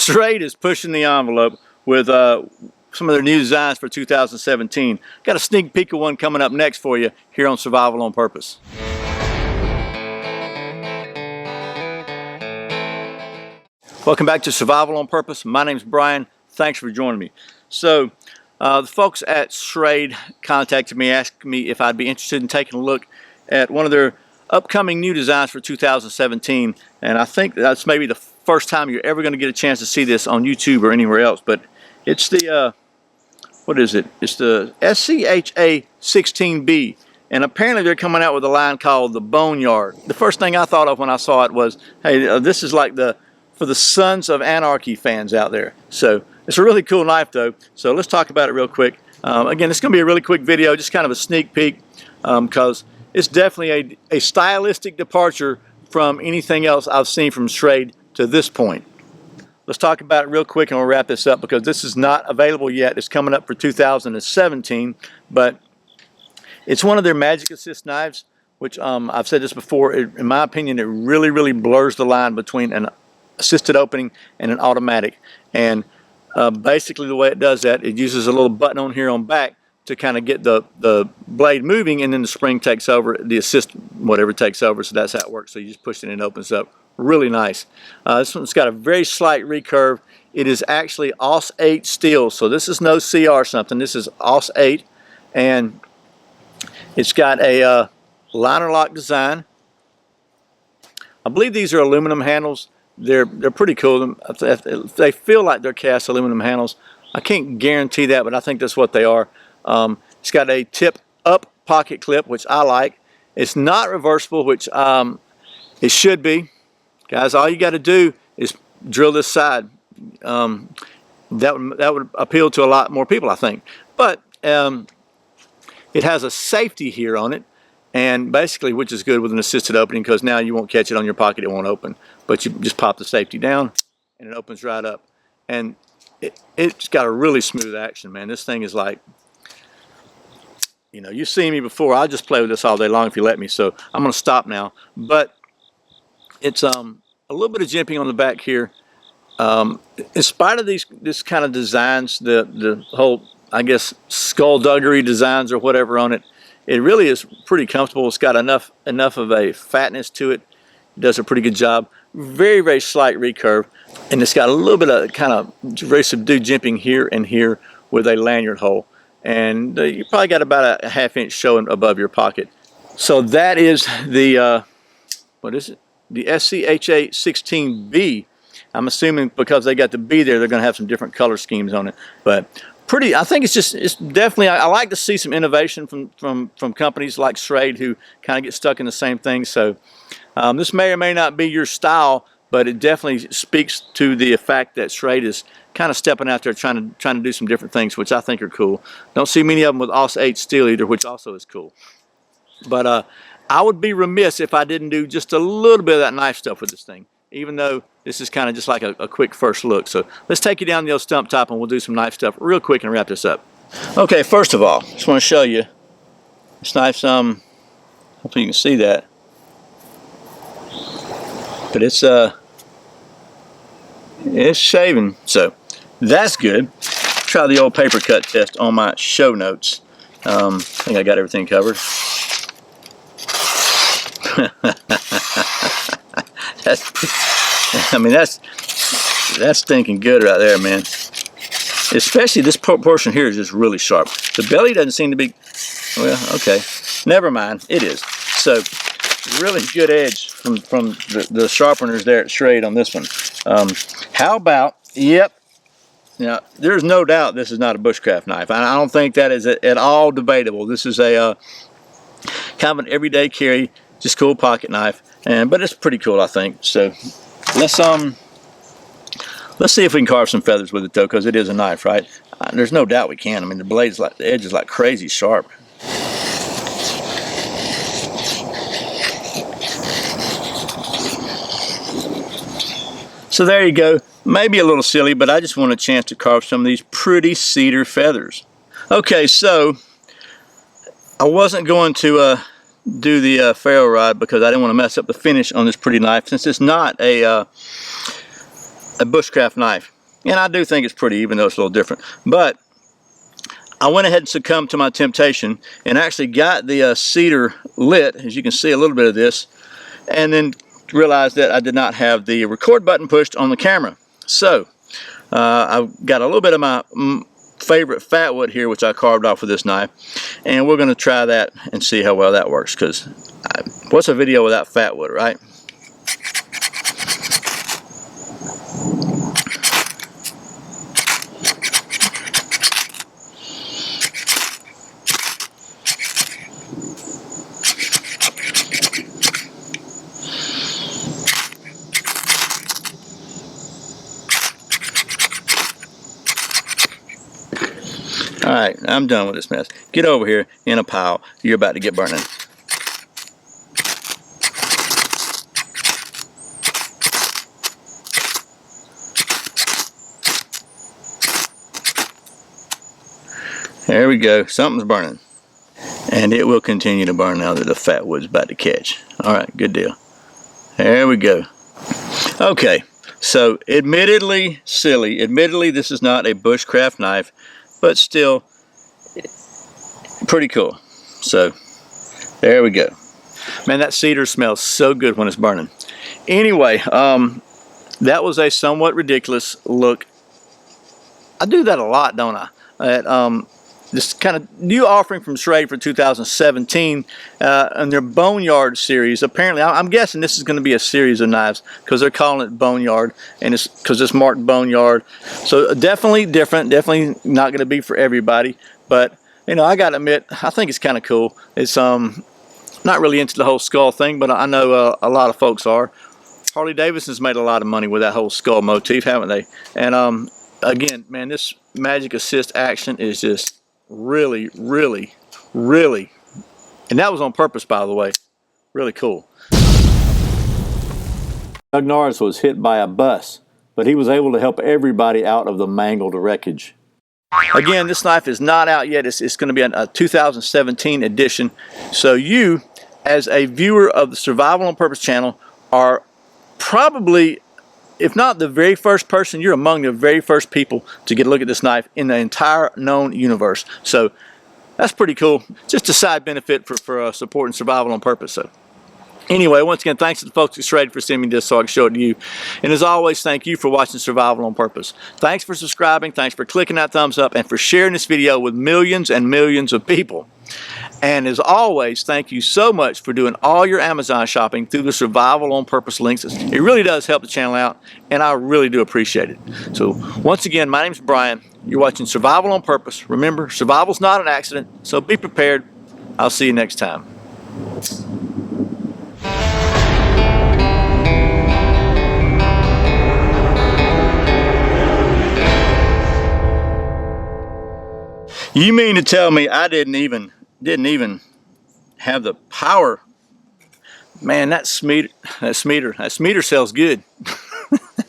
Schrade is pushing the envelope with some of their new designs for 2017. Got a sneak peek of one coming up next for you here on Survival on Purpose. Welcome back to Survival on Purpose. My name's Brian. Thanks for joining me. So the folks at Schrade contacted me, asked me if I'd be interested in taking a look at one of their upcoming new designs for 2017, and I think that's maybe the first time you're ever going to get a chance to see this on YouTube or anywhere else. But it's the what is it? It's the SCHA16B, and apparently they're coming out with a line called the Boneyard. The first thing I thought of when I saw it was, hey, this is like for the Sons of Anarchy fans out there. So it's a really cool knife though. So let's talk about it real quick. Again, it's going to be a really quick video, just kind of a sneak peek, because it's definitely a stylistic departure from anything else I've seen from Schrade to this point. Let's talk about it real quick and we'll wrap this up, because this is not available yet. It's coming up for 2017, but it's one of their Magic Assist knives, which I've said this before, in my opinion, it really blurs the line between an assisted opening and an automatic. And basically the way it does that, it uses a little button on here on back to kind of get the blade moving, and then the spring takes over, the assist whatever takes over. So that's how it works. So you just push it and it opens up. Really nice. This one's got a very slight recurve. It is actually AUS 8 steel, so this is no CR something. This is AUS 8, and it's got a liner lock design. I believe these are aluminum handles. They're pretty cool. They feel like they're cast aluminum handles. I can't guarantee that, but I think that's what they are. It's got a tip up pocket clip, which I like. It's not reversible, which it should be. Guys, all you got to do is drill this side. That would appeal to a lot more people, I think. But it has a safety here on it, and basically, which is good with an assisted opening, because now you won't catch it on your pocket, it won't open. But you just pop the safety down and it opens right up. And it's got a really smooth action, man. This thing is like, you know, you've seen me before. I'll just play with this all day long if you let me. So I'm going to stop now. But it's a little bit of jimping on the back here. In spite of this kind of designs, the whole, I guess, skullduggery designs or whatever on it, it really is pretty comfortable. It's got enough of a fatness to it. It does a pretty good job. Very slight recurve, and it's got a little bit of kind of very subdued jimping here and here with a lanyard hole. And you probably got about a ½ inch showing above your pocket. So that is the what is it? The SCHA16B. I'm assuming because they got the B there, they're going to have some different color schemes on it. But pretty, I think it's definitely, I like to see some innovation from companies like Schrade, who kind of get stuck in the same thing. So this may or may not be your style, but it definitely speaks to the fact that Schrade is kind of stepping out there trying to do some different things, which I think are cool. Don't see many of them with AUS 8 steel either, which also is cool. But I would be remiss if I didn't do just a little bit of that knife stuff with this thing, even though this is kind of just like a quick first look. So let's take you down the old stump top and we'll do some knife stuff real quick and wrap this up. Okay, first of all, just want to show you this knife's hopefully you can see that, but it's shaving, so that's good. Try the old paper cut test on my show notes. I think I got everything covered. That's stinking good right there, man. Especially this portion here is just really sharp. The belly doesn't seem to be, well, okay, never mind, it is. So really good edge from the sharpeners there at Schrade on this one. How about, yep, now there's no doubt this is not a bushcraft knife. I don't think that is at all debatable. This is a kind of an everyday carry, just cool pocket knife, but it's pretty cool, I think. So let's see if we can carve some feathers with it though, because it is a knife, right? There's no doubt we can. I mean, the edge is like crazy sharp. So there you go. Maybe a little silly, but I just want a chance to carve some of these pretty cedar feathers. Okay, so I wasn't going to do the ferro rod because I didn't want to mess up the finish on this pretty knife, since it's not a bushcraft knife. And I do think it's pretty, even though it's a little different. But I went ahead and succumbed to my temptation and actually got the cedar lit, as you can see a little bit of this, and then realized that I did not have the record button pushed on the camera. So I've got a little bit of my favorite fat wood here, which I carved off with this knife, and we're going to try that and see how well that works, because what's a video without fat wood, right? Alright, I'm done with this mess. Get over here in a pile. You're about to get burning. There we go. Something's burning. And it will continue to burn now that the fat wood's about to catch. Alright, good deal. There we go. Okay, so admittedly silly. Admittedly, this is not a bushcraft knife, but still pretty cool. So there we go. Man, that cedar smells so good when it's burning. Anyway, that was a somewhat ridiculous look. I do that a lot, don't I? This kind of new offering from Schrade for 2017 and their Boneyard series. Apparently, I'm guessing this is going to be a series of knives because they're calling it Boneyard, and it's because it's marked Boneyard. So definitely different, definitely not going to be for everybody. But you know, I got to admit, I think it's kind of cool. It's not really into the whole skull thing, but I know a lot of folks are. Harley Davidson's made a lot of money with that whole skull motif, haven't they? And again, man, this magic assist action is just really, really, really, and that was on purpose, by the way, really cool. Doug Norris was hit by a bus, but he was able to help everybody out of the mangled wreckage. Again, this knife is not out yet. It's going to be a 2017 edition, so you, as a viewer of the Survival on Purpose channel, are probably, if not the very first person, you're among the very first people to get a look at this knife in the entire known universe. So that's pretty cool. Just a side benefit for supporting Survival on Purpose. So anyway, once again, thanks to the folks at Schrade for sending me this so I can show it to you. And as always, thank you for watching Survival on Purpose. Thanks for subscribing, thanks for clicking that thumbs up, and for sharing this video with millions and millions of people. And as always, thank you so much for doing all your Amazon shopping through the Survival on Purpose links. It really does help the channel out, and I really do appreciate it. So once again, my name's Brian. You're watching Survival on Purpose. Remember, survival's not an accident, so be prepared. I'll see you next time. You mean to tell me I didn't even have the power? Man, that Smeater sells good.